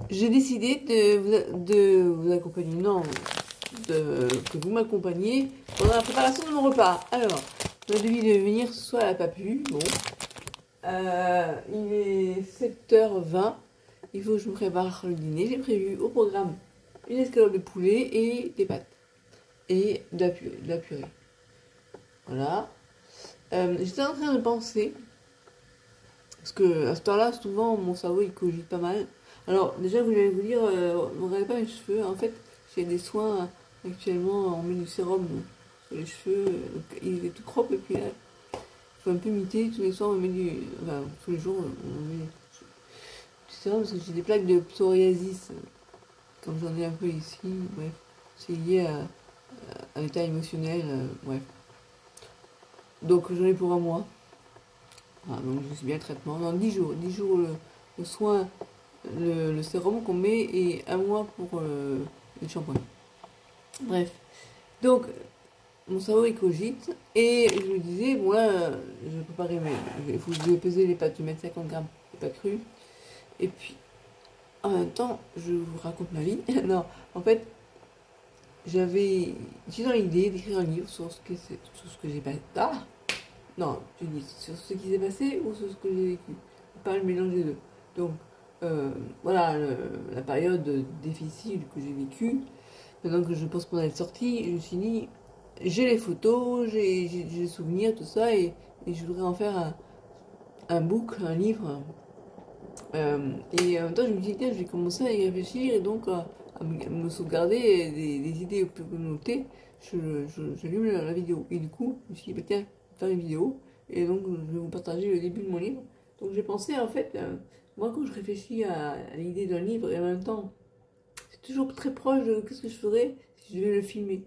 j'ai décidé de vous accompagner, non, que vous m'accompagniez pendant la préparation de mon repas. Alors, on a devis de venir ce soir, elle n'a pas pu, bon. Il est 7h20, il faut que je me prépare le dîner. J'ai prévu au programme une escalope de poulet et des pâtes. Et de la purée. Voilà. J'étais en train de penser, parce que à ce temps-là, souvent, mon cerveau, il cogite pas mal. Alors, déjà, je voulais vous dire, ne regardez pas mes cheveux. En fait, j'ai des soins actuellement, on met du sérum sur les cheveux. Il est tout propre, et puis là, il faut un peu imiter. Tous les soirs, on met du... Enfin, tous les jours, on met du sérum, parce que j'ai des plaques de psoriasis. Comme j'en ai un peu ici, bref. C'est lié à l'état émotionnel, bref. Donc, j'en ai pour un mois. Voilà, donc, je suis bien le traitement. Dans 10 jours. 10 jours, le soin... Le sérum qu'on met et un mois pour le shampoing. Bref. Donc, mon cerveau il cogite et je me disais, bon là, je préparais il faut que je vais peser les pâtes, je vais mettre 50 grammes de pâtes crues. Et puis, en même temps, je vous raconte ma vie. Non, en fait, j'ai dans l'idée d'écrire un livre sur ce que j'ai passé. Ah non, je dis sur ce qui s'est passé ou sur ce que j'ai vécu. Pas le mélange des deux. Donc, voilà la période difficile que j'ai vécue. Maintenant que je pense qu'on a sorti, je me suis dit, j'ai les photos, j'ai les souvenirs, tout ça, et je voudrais en faire un book, un livre. Et en même temps, je me dis, tiens, je vais commencer à y réfléchir et donc à me sauvegarder des idées que je peux noter. J'allume la vidéo. Et du coup, je me suis dit, bah, tiens, faire une vidéo. Et donc, je vais vous partager le début de mon livre. Donc, j'ai pensé, en fait, moi, quand je réfléchis à l'idée d'un livre, et en même temps, c'est toujours très proche de qu'est-ce que je ferais si je devais le filmer.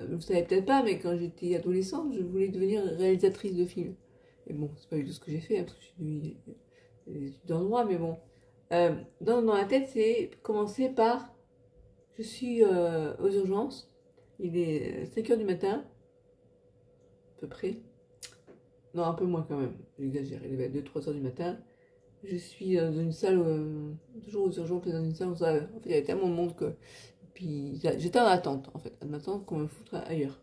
Vous savez peut-être pas, mais quand j'étais adolescente, je voulais devenir réalisatrice de films. Et bon, c'est pas du tout ce que j'ai fait, hein, parce que je suis des études en droit, mais bon. Dans la tête, c'est commencer par je suis aux urgences, il est 5h du matin, à peu près. Non, un peu moins quand même, j'exagère, il est 2-3 heures du matin. Je suis dans une salle, toujours aux urgences, dans une salle où en fait, il y avait tellement de monde que. Puis j'étais en attente, en fait, en attente qu'on me foutre ailleurs.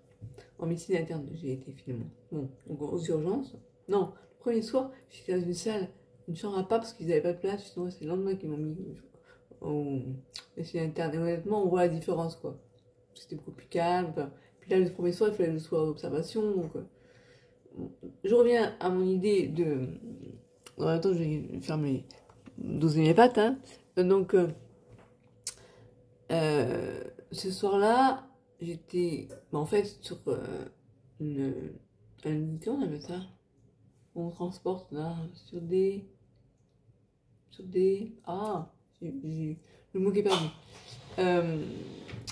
En médecine interne, j'ai été finalement. Bon, donc aux urgences. Non, le premier soir, j'étais dans une salle, une chambre à part parce qu'ils n'avaient pas de place. Justement, c'est le lendemain qu'ils m'ont mis en médecine interne. Et honnêtement, on voit la différence, quoi. C'était beaucoup plus calme. Enfin. Puis là, le premier soir, il fallait que je sois en observation. Donc, je reviens à mon idée de. En même temps, je vais faire doser mes pattes. Hein. Donc, ce soir-là, j'étais en fait sur une, comment on appelle ça? On transporte là ah, le mot qui est perdu.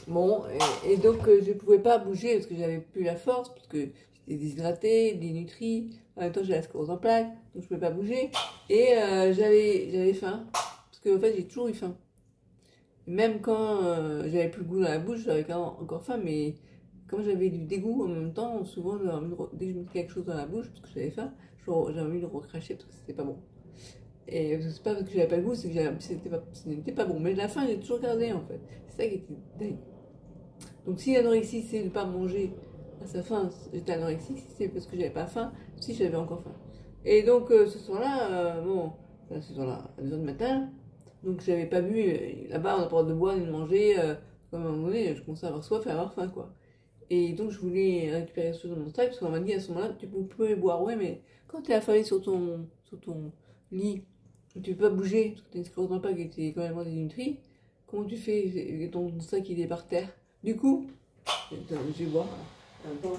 Bon, et donc je pouvais pas bouger parce que j'avais plus la force, parce que j'étais déshydratée, dénutrie, en même temps j'ai la sclérose en plaques, donc je pouvais pas bouger, et j'avais faim, parce que en fait j'ai toujours eu faim. Même quand j'avais plus le goût dans la bouche, j'avais encore faim, mais comme j'avais du dégoût en même temps, souvent dès que je mettais quelque chose dans la bouche, parce que j'avais faim, j'avais envie de recracher parce que c'était pas bon. Et c'est pas parce que j'avais pas le goût, c'est que ce n'était pas bon. Mais la faim, j'ai toujours gardé en fait. C'est ça qui était dingue. Donc si l'anorexie, c'est de ne pas manger à sa faim, j'étais anorexique, si c'est parce que j'avais pas faim, si j'avais encore faim. Et donc ce soir-là, ce soir-là, à 2h du matin, donc j'avais pas bu, là-bas on n'a pas le droit de boire ni de manger, comme à un moment donné, je commençais à avoir soif et à avoir faim quoi. Et donc je voulais récupérer quelque chose dans mon sac, parce qu'on m'a dit à ce moment-là, tu peux boire, ouais, mais quand tu es affalé sur ton lit, tu peux pas bouger, parce que tu as une sclérose dans le pas qui était quand même dénutrie, comment tu fais? Ton sac il est par terre. Du coup, je vais boire. Attends.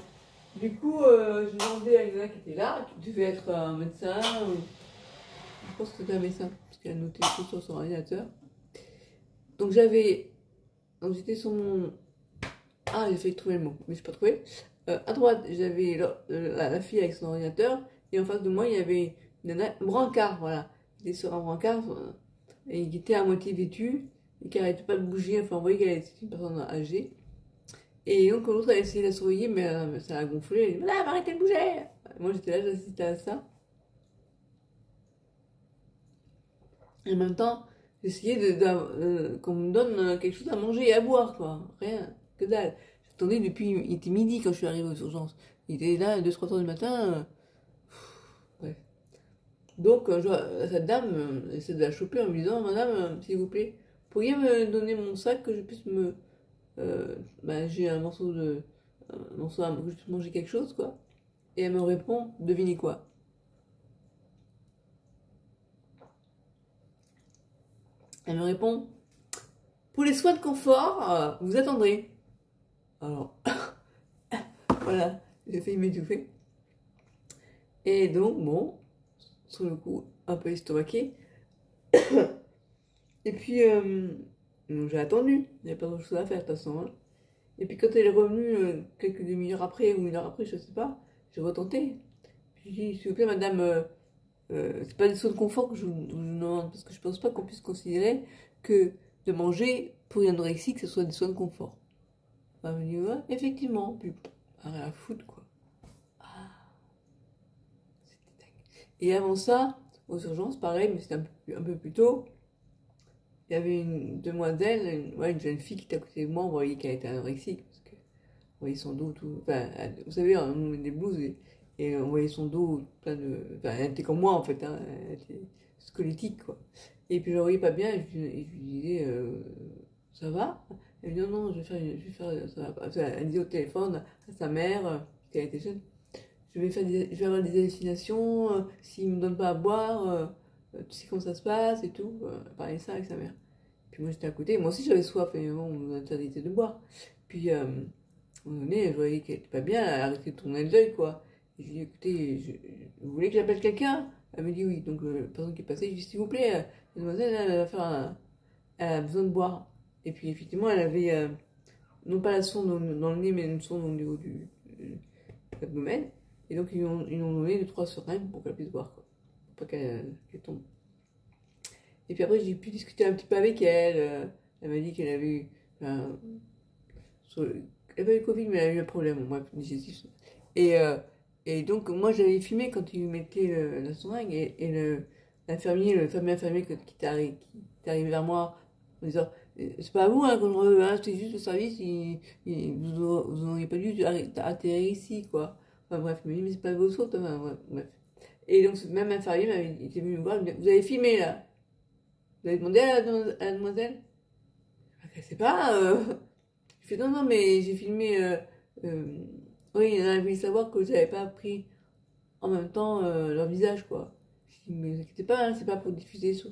Du coup, j'ai demandé à une nana qui était là, qui devait être un médecin, je pense que c'était un médecin, parce qu'elle a noté tout sur son ordinateur. Donc j'étais sur mon. Ah, j'ai failli trouver le mot, mais je n'ai pas trouvé. À droite, j'avais la fille avec son ordinateur, et en face de moi, il y avait un brancard, voilà. Il était sur un brancard, et qui était à moitié vêtu, et qui n'arrêtait pas de bouger, enfin, on voyait qu'elle était une personne âgée. Et donc, l'autre a essayé de la surveiller, mais ça a gonflé, elle dit, là, arrêtez de bouger! Moi, j'étais là, j'assistais à ça. Et en même temps, j'essayais qu'on me donne quelque chose à manger et à boire, quoi. Rien, que dalle. J'attendais depuis, il était midi quand je suis arrivée aux urgences. Il était là à 2-3 heures du matin. Bref. Donc, cette dame essaie de la choper en lui disant, Madame, s'il vous plaît, pourriez me donner mon sac que je puisse j'ai un morceau que je puisse manger quelque chose, quoi. Et elle me répond, devinez quoi? Elle me répond, pour les soins de confort, vous attendrez. Alors, voilà, j'ai failli m'étouffer. Et donc, bon, sur le coup, un peu estomaqué. Et puis, j'ai attendu. Il n'y avait pas grand chose à faire, de toute façon. Hein. Et puis, quand elle est revenue, quelques demi-heures après, ou une heure après, je sais pas, j'ai retenté. Puis, j'ai dit, s'il vous plaît, madame, c'est pas des soins de confort que je vous demande, parce que je pense pas qu'on puisse considérer que de manger pour une anorexie, que ce soit des soins de confort. Elle me dit, ouais, effectivement. Puis, rien à foutre, quoi. Ah, c'était dingue. Et avant ça, aux urgences, pareil, mais c'était un peu plus tôt. Il y avait une demoiselle, une jeune fille qui était à côté de moi, on voyait qu'elle était anorexique, parce que on voyait son dos tout. Enfin, vous savez, on met des blouses et on voyait son dos plein de. Enfin, elle était comme moi en fait, hein, elle était squelettique quoi. Et puis je la voyais pas bien et je lui disais ça va? Elle me dit non, non, je vais faire ça va pas. Elle disait au téléphone à sa mère, quand elle était jeune, je vais avoir des hallucinations, s'il me donne pas à boire, tu sais comment ça se passe et tout. Elle parlait ça avec sa mère. Puis moi j'étais à côté, moi aussi j'avais soif, et bon, on nous interdisait de boire. Puis à un moment donné, je voyais qu'elle était pas bien, elle a arrêté de tourner l'œil quoi. Et je lui ai dit écoutez, vous voulez que j'appelle quelqu'un? Elle me dit oui, donc la personne qui est passée, je lui ai dit s'il vous plaît, mademoiselle, elle va faire elle a besoin de boire. Et puis effectivement, elle avait non pas la sonde dans le nez, mais une sonde au niveau du abdomen. Et donc ils lui ont donné 2-3 seringues pour qu'elle puisse boire quoi. Pour pas qu'elle tombe. Et puis après, j'ai pu discuter un petit peu avec elle. Elle m'a dit qu'elle avait eu. Enfin, elle n'a pas eu Covid, mais elle a eu un problème, bref, digestif. Et, euh, et donc, moi, j'avais filmé quand il lui mettait la seringue et l'infirmier, le fameux infirmier qui est arrivé vers moi en disant c'est pas à vous, hein, c'est juste le service, vous n'auriez pas dû atterrir ici, quoi. Enfin bref, il m'a dit mais c'est pas de votre faute, enfin, ouais, bref. Et donc, ce même infirmier il était venu me voir, il me dit, vous avez filmé là? Vous avez demandé à la demoiselle? Je sais pas. Je fais non, non, mais j'ai filmé. Euh, oui, il en a voulu savoir que j'avais pas pris en même temps leur visage, quoi. Je dis, mais ne vous inquiétez pas, hein, c'est pas pour diffuser sur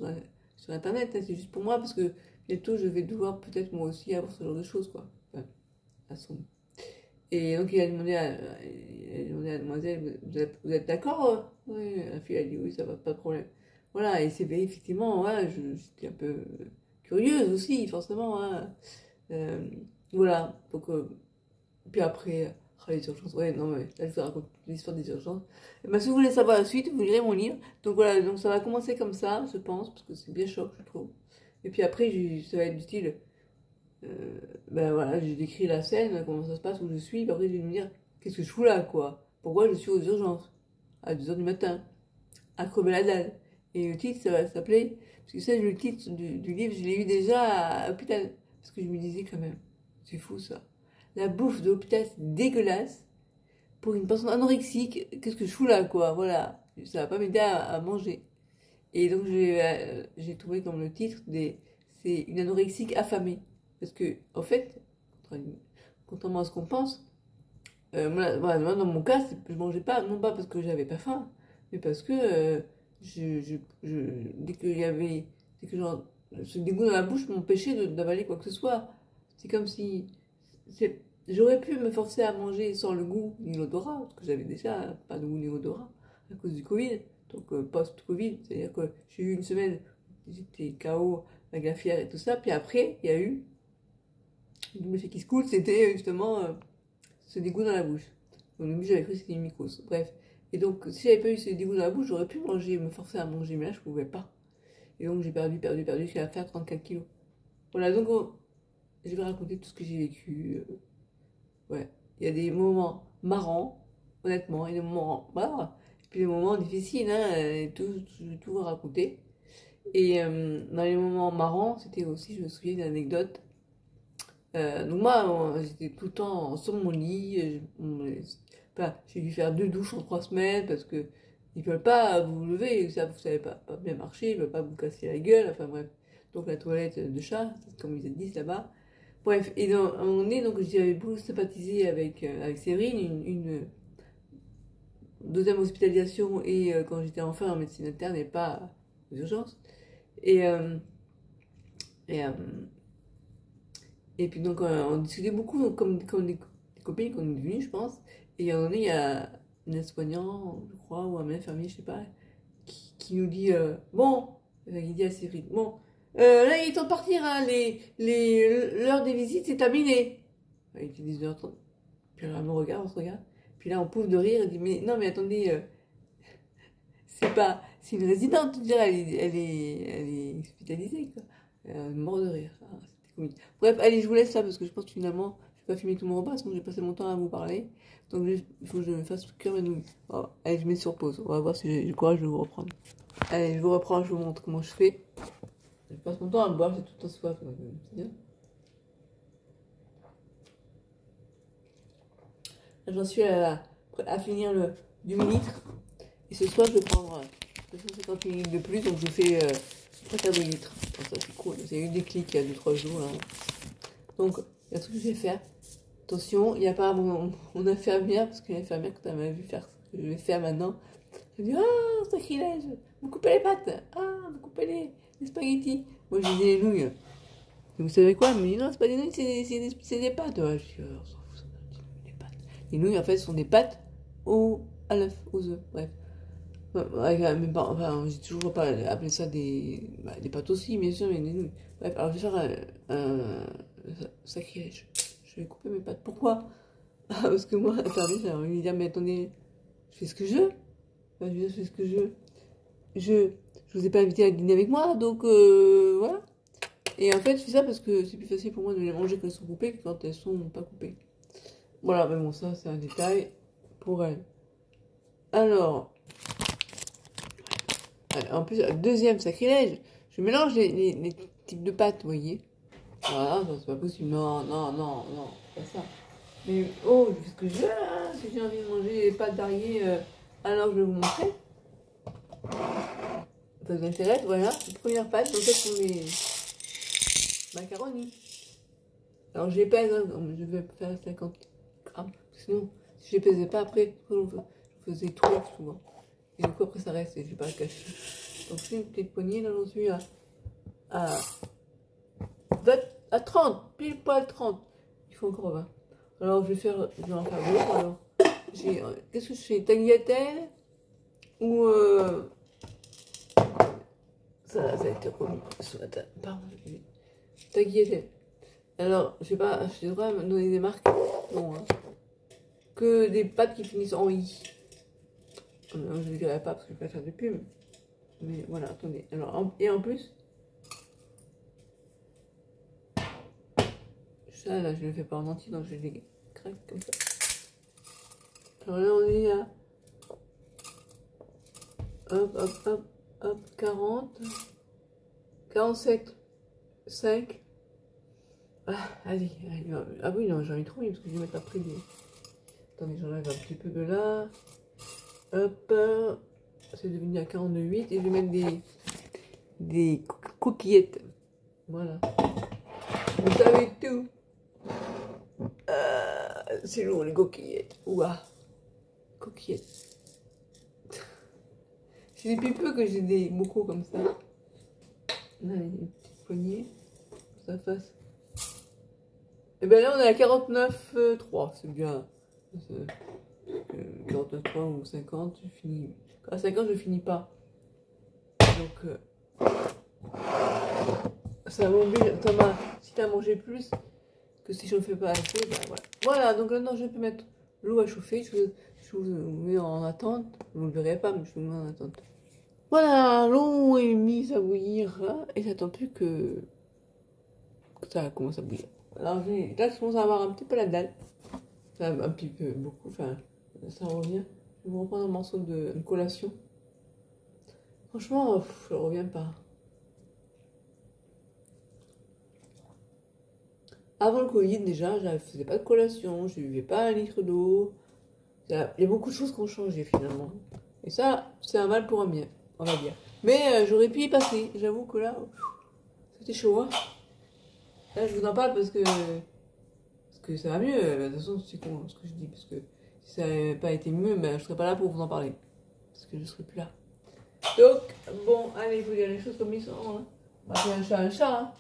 internet, hein, c'est juste pour moi parce que bientôt je vais devoir peut-être moi aussi avoir ce genre de choses, quoi. Enfin, à son... Et donc il a demandé à la demoiselle, vous êtes d'accord? Oui, la fille a dit oui, ça va, pas de problème. Voilà, et c'est effectivement, ouais, j'étais un peu curieuse aussi, forcément. Hein. Euh, voilà, donc, puis après, les urgences, ouais, non, mais là je vous raconte l'histoire des urgences. Et ben, si vous voulez savoir la suite, vous lirez mon livre. Donc voilà, donc ça va commencer comme ça, je pense, parce que c'est bien choc, je trouve. Et puis après, ça va être du style, ben voilà, j'ai décrit la scène, comment ça se passe, où je suis, puis après je vais me dire, qu'est-ce que je fous là, quoi? Pourquoi je suis aux urgences, à 2 heures du matin, à crever la dalle? Et le titre, ça va s'appeler, parce que ça, le titre du livre, je l'ai eu déjà à l'hôpital, parce que je me disais quand même, c'est fou ça. La bouffe de l'hôpital, c'est dégueulasse. Pour une personne anorexique, qu'est-ce que je fous là, quoi? Voilà. Ça va pas m'aider à manger. Et donc, j'ai trouvé comme le titre c'est une anorexique affamée. Parce que, en fait, contrairement à ce qu'on pense, moi, dans mon cas, je mangeais pas, non pas parce que j'avais pas faim, mais parce que dès qu'il y avait, dès que genre, ce dégoût dans la bouche m'empêchait d'avaler quoi que ce soit. C'est comme si, j'aurais pu me forcer à manger sans le goût ni l'odorat, parce que j'avais déjà pas de goût ni l'odorat à cause du Covid, donc post-Covid, c'est-à-dire que j'ai eu une semaine, j'étais KO avec la fièvre et tout ça, puis après, il y a eu le double effet qui se coule, c'était justement ce dégoût dans la bouche. Au début, j'avais cru que c'était une mycose. Bref. Et donc, si j'avais pas eu ce dégoût dans la bouche, j'aurais pu manger, me forcer à manger, mais là, je pouvais pas. Et donc, j'ai perdu, jusqu'à faire 34 kilos. Voilà, donc, je vais raconter tout ce que j'ai vécu. Ouais. Il y a des moments marrants, honnêtement, et des moments marrants, et puis des moments difficiles, hein, je vais tout raconter. Et dans les moments marrants, c'était aussi, je me souviens d'une anecdote. Donc moi, j'étais tout le temps sur mon lit. Enfin, j'ai dû faire 2 douches en 3 semaines parce que ils veulent pas vous lever, ça vous savez pas bien marcher, ils veulent pas vous casser la gueule, enfin bref. Donc la toilette de chat, comme ils disent là-bas. Bref, et à un moment donné, donc j'avais beaucoup sympathisé avec Séverine, une deuxième hospitalisation et quand j'étais enfin en médecine interne et pas aux urgences. Et, et, euh, et puis donc on discutait beaucoup donc, comme des copines qu'on est devenues, je pense. Et à un moment donné, il y a un aide-soignant, je crois, ou un infirmier, je sais pas, qui nous dit bon, il dit à Cyril, bon, là il est temps de partir, hein, l'heure des visites c'est terminé. Il était 10h30. Puis elle me regarde, on se regarde. Puis là on pouffe de rire, elle dit mais non mais attendez, c'est une résidente, je dirais, elle est hospitalisée quoi. Mort de rire, ah, c'était comique. Bref, allez, je vous laisse là parce que je pense que finalement je vais pas filmer tout mon repas, sinon j'ai passé mon temps à vous parler. Donc il faut que je me fasse cuire mes nouilles. Oh, allez, je mets sur pause, on va voir si j'ai le courage de vous reprendre. Allez, je vous reprends, je vous montre comment je fais. Je passe mon temps à boire, j'ai tout le temps soif, c'est bien. J'en suis à finir le demi-litre. Et ce soir, je vais prendre 250 ml de plus, donc je fais 3 quarts de litre. Donc ça, c'est cool. J'ai eu des clics il y a 2-3 jours. Là. Donc, il y a un truc que je vais faire. Attention, il n'y a pas mon infirmière, parce que l'infirmière, quand elle m'a vu faire ce que je vais faire maintenant, elle me dit ah, sacrilège, vous coupez les pâtes, ah, vous coupez les spaghettis. Moi, j'ai dit les nouilles. Et vous savez quoi? Elle me dit non, c'est pas des nouilles, c'est des pâtes. Ouais, je dis, on s'en fout, ça, des pâtes. Les nouilles, en fait, sont des pâtes à l'œuf, aux œufs, bref. Ouais, mes parents, enfin, j'ai toujours pas appelé ça des pâtes aussi, bien sûr, mais des nouilles. Bref, alors je vais faire un sacrilège. Je vais couper mes pâtes. Pourquoi? Parce que moi, attendez, j'ai envie de lui dire, mais attendez, je fais ce que je veux. Enfin, je veux dire, je fais ce que je veux. Je vous ai pas invité à dîner avec moi, donc voilà. Et en fait, je fais ça parce que c'est plus facile pour moi de les manger quand elles sont coupées que quand elles sont pas coupées. Voilà, mais bon, ça, c'est un détail pour elle. Alors, en plus, deuxième sacrilège, je mélange les types de pâtes, vous voyez. Voilà, c'est pas possible. Non, non, non, non, c'est pas ça. Mais oh, je fais ce que je veux, hein, si j'ai envie de manger des pâtes variées, alors je vais vous montrer. Ça vous intéresse, voilà. Les premières pâtes, donc ça sont les macaronis. Alors je les pèse, hein, je vais faire 50 grammes. Sinon, si je les pesais pas après, je faisais trop souvent. Et du coup, après, ça reste et je vais pas le cacher. Donc, c'est une petite poignée, là, j'en suis à 30, pile poil 30. Il faut encore 20. Alors, je vais en faire d'autres. Alors, qu'est-ce que je fais? Tagliatelle ou ça a été remis ce matin. Pardon, tagliatelle. Alors, je sais pas, je devrais me donner des marques. Non, hein. Que des pâtes qui finissent en i. Je ne le dirai pas parce que je vais pas faire de pub. Mais voilà, attendez. Alors, et en plus, ça là, je le fais pas en entier, donc je les craque comme ça. Alors là, on est à hop, hop, hop, hop, 40, 47, 5. Ah, allez, allez. Ah oui, non, j'en ai trop mis parce que je vais mettre après des. Attendez, j'enlève un petit peu de là. Hop, c'est devenu à 42,8 et je vais mettre des coquillettes. Voilà. Vous savez tout. C'est lourd les coquillettes. Ouah. Coquillettes. C'est depuis peu que j'ai des bocaux comme ça. Là, une petite poignée. Pour ça fasse. Et bien là, on est à 49,3. C'est bien. 49,3 ou 50. Je finis. À 50, je finis pas. Donc, ça m'oblige. Thomas, si t'as mangé plus que si je ne fais pas assez, ben voilà. Voilà, donc maintenant, je peux mettre l'eau à chauffer. Je vous mets en attente. Vous ne le verrez pas, mais je vous mets en attente. Voilà, l'eau est mise à bouillir hein, et j'attends plus que ça commence à bouillir. Alors là, je commence à avoir un petit peu la dalle. Enfin, un petit peu, beaucoup, enfin, ça revient. Je vais me reprendre un morceau de collation. Franchement, je ne reviens pas. Avant le Covid, déjà, je ne faisais pas de collation, je ne buvais pas un litre d'eau. Il y a beaucoup de choses qui ont changé finalement. Et ça, c'est un mal pour un bien, on va dire. Mais j'aurais pu y passer. J'avoue que là, c'était chaud. Hein. Là, je vous en parle parce que ça va mieux. De toute façon, c'est con ce que je dis. Parce que si ça n'avait pas été mieux, ben, je ne serais pas là pour vous en parler. Parce que je ne serais plus là. Donc, bon, allez, il faut dire les choses comme ils sont. Hein. On va faire un chat. Hein.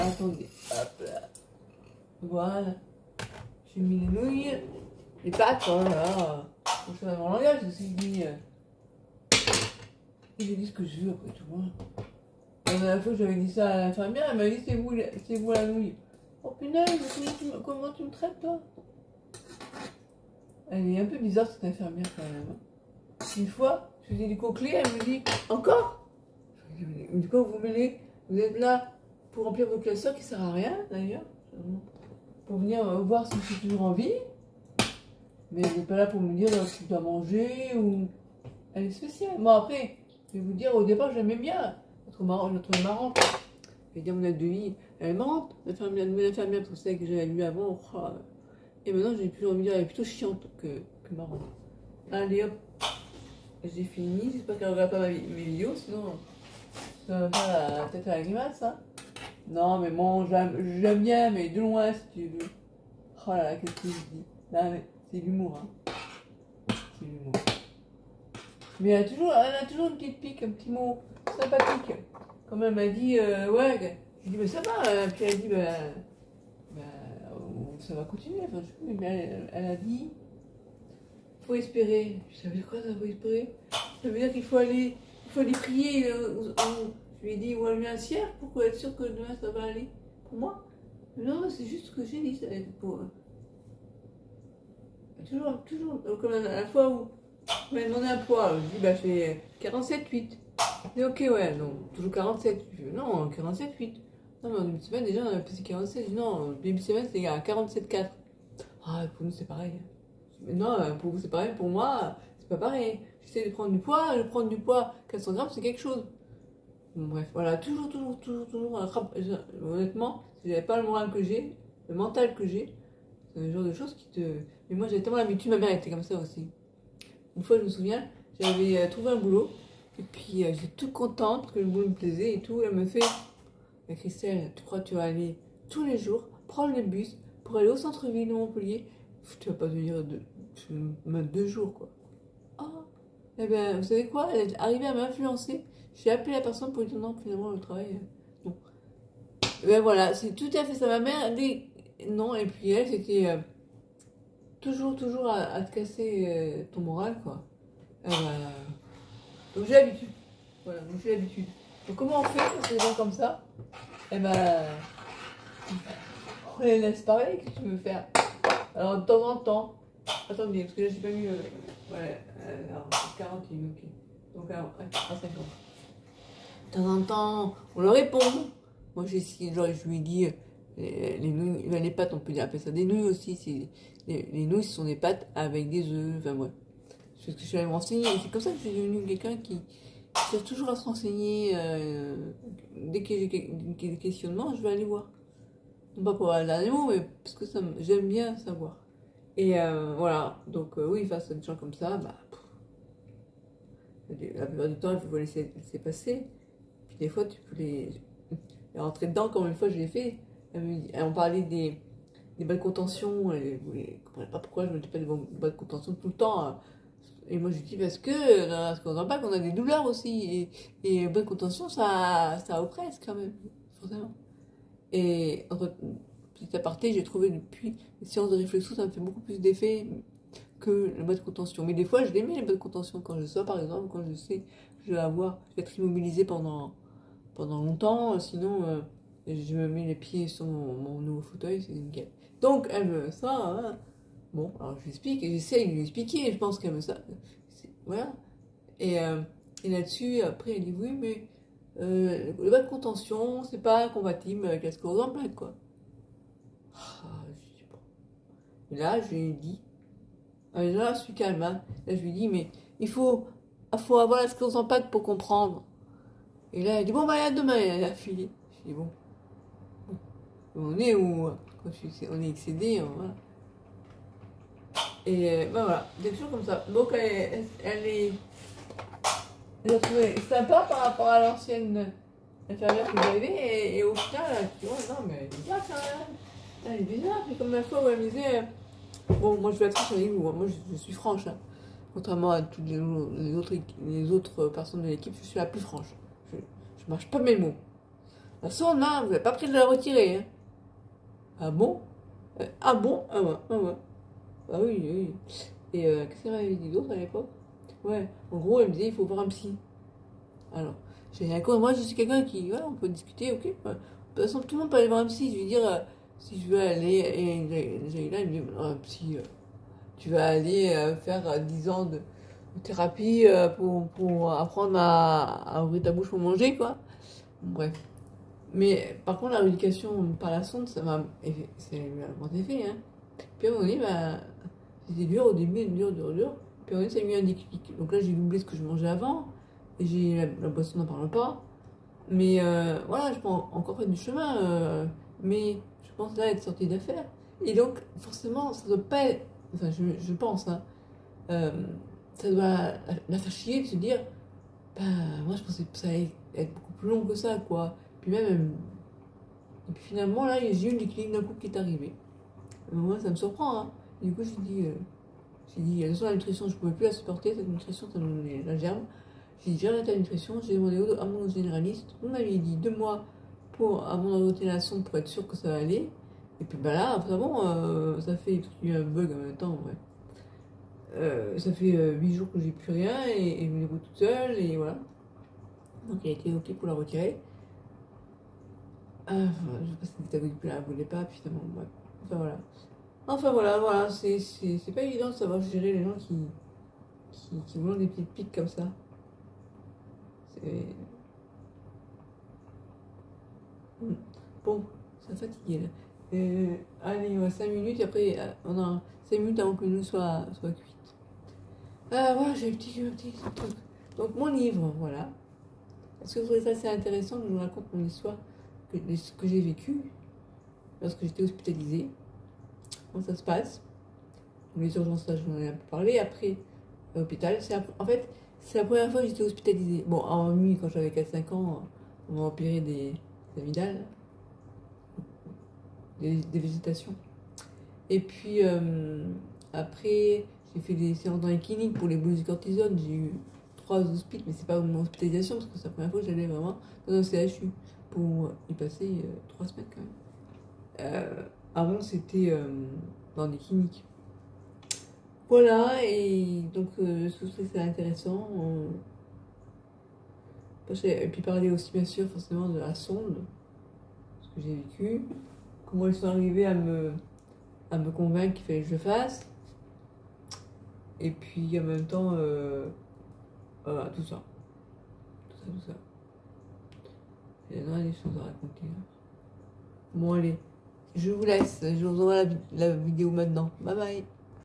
Attendez, hop là. Voilà. J'ai mis les nouilles, les pâtes, voilà. Faut que je fasse mon langage, c'est ce que je dis. Je dis ce que je veux après tout. Hein. La dernière fois que j'avais dit ça à l'infirmière, elle m'a dit c'est vous la nouille. Oh punaise, comment tu me traites toi? Elle est un peu bizarre cette infirmière quand même. Une fois, je faisais du coquelet, elle me dit encore? Je dis, mais du coup vous mêlez, vous êtes là pour remplir vos classeurs qui sert à rien d'ailleurs. Pour venir voir si je suis toujours en vie. Mais vous n'êtes pas là pour me dire que tu dois manger ou... Elle est spéciale. Bon après, je vais vous dire, au départ j'aimais bien. Notre marrante. Je vais dire mon aide de vie. Elle est marrante. L'infirmière, tout ça que j'avais lu avant. Oh, et maintenant j'ai plus envie de dire, elle est plutôt chiante que marrante. Allez hop. J'ai fini. J'espère qu'elle ne regarde pas mes vidéos. Sinon, ça va faire la tête à la grimace. Hein. Non mais bon, j'aime bien, mais de loin si tu veux. Oh là là, qu'est-ce que je dis? Là, mais c'est l'humour, hein. C'est l'humour. Mais elle a toujours une petite pique, un petit mot sympathique. Comme elle m'a dit, ouais, je dis, mais ça va. Puis elle dit, ça va continuer. Enfin, mais elle a dit, faut espérer. Je savais quoi, ça faut espérer? Ça veut dire qu'il faut aller prier. Je lui ai dit, ou allumer un cierge pour être sûr que demain ça va aller pour moi. Non, c'est juste ce que j'ai dit, ça va être pour. Toujours, comme la fois où on m'a demandé un poids, je dis, bah, je fais 47,8. Mais ok, ouais, non, toujours 47. Non, 47,8. Non, mais en début de semaine, déjà, on a passé 47. Je dis, non, début de semaine, c'est à 47,4. Ah, pour nous, c'est pareil. Mais non, pour vous, c'est pareil. Pour moi, c'est pas pareil. J'essaie de prendre du poids. Je prends du poids, 400 grammes, c'est quelque chose. Bon, bref, voilà, toujours. Honnêtement, si j'avais pas le moral que j'ai, le mental que j'ai, c'est le genre de choses qui te. Mais moi, j'avais tellement l'habitude, ma mère était comme ça aussi. Une fois, je me souviens, j'avais trouvé un boulot, et puis j'étais toute contente parce que le boulot me plaisait et tout. Elle me fait, mais Christelle, tu crois que tu vas aller tous les jours prendre le bus pour aller au centre-ville de Montpellier? Tu vas pas venir même 2 jours, quoi. Oh, eh bien, vous savez quoi? Elle est arrivée à m'influencer. J'ai appelé la personne pour lui dire non, finalement, le travail, non. Et ben voilà, c'est tout à fait ça. Ma mère dit non, et puis elle, c'était toujours à te casser ton moral, quoi. Donc j'ai l'habitude. Voilà, donc j'ai l'habitude. Donc comment on fait pour ces gens comme ça? Eh ben, on les laisse parler, qu'est-ce que tu veux faire? Alors de temps en temps, attendez, parce que là j'ai pas mis ouais, alors 41, ok. Donc alors, à 50. De temps en temps, on leur répond. Moi j'ai essayé, genre je lui ai dit, les nouilles, les pâtes, on peut appeler ça des nouilles aussi. Les nouilles, ce sont des pâtes avec des œufs, enfin ouais. C'est ce que je suis allée me renseigner. Et c'est comme ça que je suis devenue quelqu'un qui cherche toujours à se renseigner. Dès que j'ai des questionnements, je vais aller voir. Non pas pour avoir le dernier mot, mais parce que j'aime bien savoir. Et voilà, donc oui, face à des gens comme ça, bah, la plupart du temps, il faut laisser passer. Puis des fois, tu peux les rentrer dedans, comme une fois je l'ai fait. On parlait des bas de contention, et vous ne comprenez pas pourquoi je me dis pas des bas de contention tout le temps. Et moi je dis parce que dans la seconde pas qu'on a des douleurs aussi. Et bas de contention, ça oppresse quand même, forcément. Et entre petit aparté, j'ai trouvé depuis les séances de réflexion, ça me fait beaucoup plus d'effet que le bas de contention. Mais des fois, je les mets les bas de contention quand je sors, par exemple, quand je sais que je vais être immobilisée pendant longtemps. Sinon, je me mets les pieds sur mon nouveau fauteuil, c'est nickel. Donc, elle me ça, hein. Bon, alors je lui explique, et j'essaie de lui expliquer, je pense qu'elle me ça. Voilà. Et là-dessus, après, elle dit oui, mais le bas de contention, c'est pas compatible avec la sclérose en plaques, quoi. Ah, je dis bon. Et là, je lui ai dit, là, je suis calme, hein. Là, je lui ai dit, mais il faut avoir la sclérose en plaques pour comprendre. Et là, elle dit, bon, bah, à demain, elle a filé. Je dis, bon. on est où quand on est excédé, voilà. Et ben voilà, des choses comme ça. Donc elle a trouvé sympa par rapport à l'ancienne infirmière que j'avais, et au final, tu vois, non, mais elle est bizarre quand même. Elle est bizarre. Puis comme la fois où elle me disait, bon, moi je vais être franche avec vous, moi je suis franche, hein. Contrairement à toutes les autres personnes de l'équipe, je suis la plus franche. Je marche pas mes mots. La sonde là, vous n'avez pas pris de la retirer, hein. Ah bon? Ah bon? Ah ouais, ah ouais. Ah oui, oui. Et qu'est-ce qu'elle avait dit d'autre à l'époque? Ouais, en gros, elle me disait, il faut voir un psy. Alors, j'ai rien contre. Moi, je suis quelqu'un qui, ouais, on peut discuter, ok. De toute façon, tout le monde peut aller voir un psy. Je veux dire, si je veux aller, et j'ai là, il me dit, un psy, tu vas aller faire 10 ans de thérapie pour apprendre à ouvrir ta bouche pour manger, quoi. Bref. Mais par contre, la rééducation par la sonde, c'est un grand effet, hein. Puis à un moment donné, bah, c'était dur au début, dur. Puis à un moment donné, ça a mis un déclic. Donc là, j'ai doublé ce que je mangeais avant. Et j'ai la boisson, n'en parle pas. Mais voilà, je peux encore faire du chemin. Mais je pense là être sortie d'affaires. Et donc, forcément, ça doit pas être. Enfin, je pense, hein. Ça doit la faire chier de se dire, ben, moi, je pensais que ça allait être beaucoup plus long que ça, quoi. Puis même. Et puis finalement, là, j'ai eu une déclic d'un coup qui est arrivé. Moi, ça me surprend, hein. Et du coup, j'ai dit, de toute façon, la nutrition, je ne pouvais plus la supporter, cette nutrition, ça me donnait la germe. J'ai dit, j'arrête la nutrition, j'ai demandé à mon généraliste, on m'avait dit 2 mois avant d'envoyer la sonde pour être sûr que ça va aller. Et puis bah là, vraiment, ça fait, il y a un bug en même temps, ouais. Ça fait 8 jours que j'ai plus rien, et je me débrouille toute seule, et voilà. Donc il a été ok pour la retirer. Je sais pas si c'était que la voulait pas, puis finalement, ouais. Enfin voilà, c'est pas évident de savoir gérer les gens qui ont des petites piques comme ça. Bon, ça fatigue là. Allez, on a 5 minutes, et après, on a 5 minutes avant que nous soit cuite. Voilà, j'ai un petit truc. Donc, mon livre, voilà. Est-ce que vous trouvez ça assez intéressant que je vous raconte mon histoire, ce que j'ai vécu lorsque j'étais hospitalisée? Comment ça se passe? Les urgences, là, je vous en ai un peu parlé. Après, à l'hôpital, en fait, c'est la première fois que j'étais hospitalisée. Bon, en nuit, quand j'avais 4-5 ans, on m'a opéré des amygdales, des végétations. Et puis, après, j'ai fait des séances dans les cliniques pour les boules de cortisone. J'ai eu 3 hospices, mais c'est pas une hospitalisation, parce que c'est la première fois que j'allais vraiment dans un CHU pour y passer 3 semaines quand même. Avant, c'était dans des cliniques. Voilà, et donc je trouve que c'est intéressant. Et puis parler aussi, bien sûr, forcément de la sonde, ce que j'ai vécu, comment ils sont arrivés à me convaincre qu'il fallait que je le fasse. Et puis en même temps, voilà, tout ça. Tout ça. Il y en a des choses à raconter. Bon, allez, je vous laisse. Je vous envoie la vidéo maintenant. Bye bye.